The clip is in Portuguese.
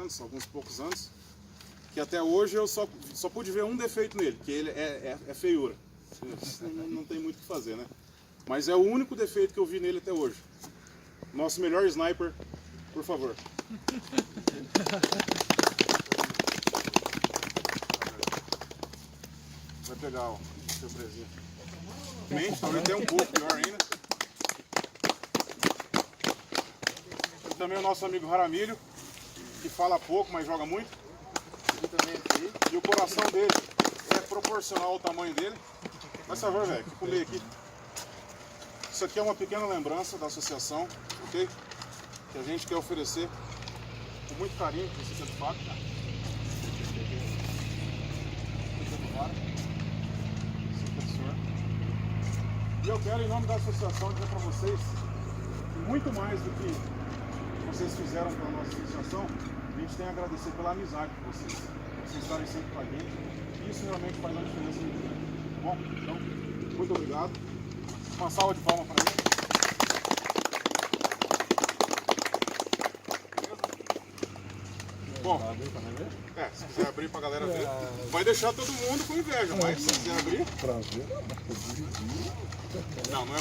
alguns poucos anos, que até hoje eu só pude ver um defeito nele, que ele é feiura. Não tem muito o que fazer, né? Mas é o único defeito que eu vi nele até hoje. Nosso melhor sniper, por favor. Vai pegar o surpresinha. Mente, talvez até um pouco pior ainda. E também o nosso amigo Jaramilho, que fala pouco, mas joga muito. E o coração dele é proporcional ao tamanho dele. Mas favor, velho, que pulei aqui. Isso aqui é uma pequena lembrança da associação, ok? Que a gente quer oferecer com muito carinho para esse de fato. E eu quero, em nome da associação, dizer para vocês que muito mais do que vocês fizeram pela nossa associação, a gente tem a agradecer pela amizade de vocês. Vocês estarem sempre com a gente. Isso realmente faz uma diferença muito grande. Tá bom? Então, muito obrigado. Uma salva de palmas para ele. Bom, se quiser abrir para a galera ver, vai deixar todo mundo com inveja, mas se quiser abrir... Não, não é mais.